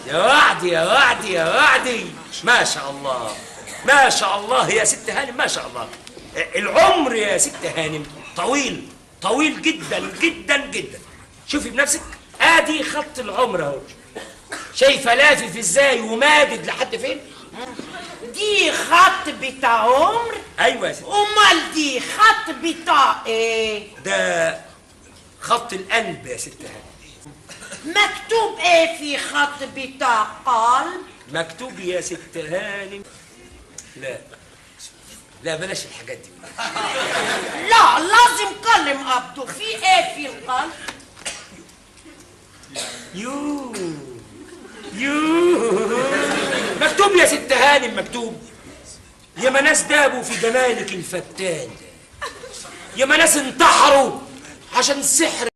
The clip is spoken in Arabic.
يا وعدي يا وعدي يا وعدي، ما شاء الله ما شاء الله يا ست هانم، ما شاء الله. العمر يا ست هانم طويل طويل جدا جدا جدا. شوفي بنفسك، ادي خط العمر اهو. شايفه لافف ازاي ومادد لحد فين؟ دي خط بتاع عمر؟ ايوه يا ست. امال دي خط بتاع ايه؟ ده خط القلب يا ست هانم. مكتوب ايه في خط بتاع قلب؟ مكتوب يا ست هانم، لا لا بلاش الحاجات دي. لا لازم كلم عبده، في ايه في القلب؟ مكتوب يا ست هانم، مكتوب: يا ما ناس دابوا في جمالك الفتان، يا ما ناس انتحروا عشان سحر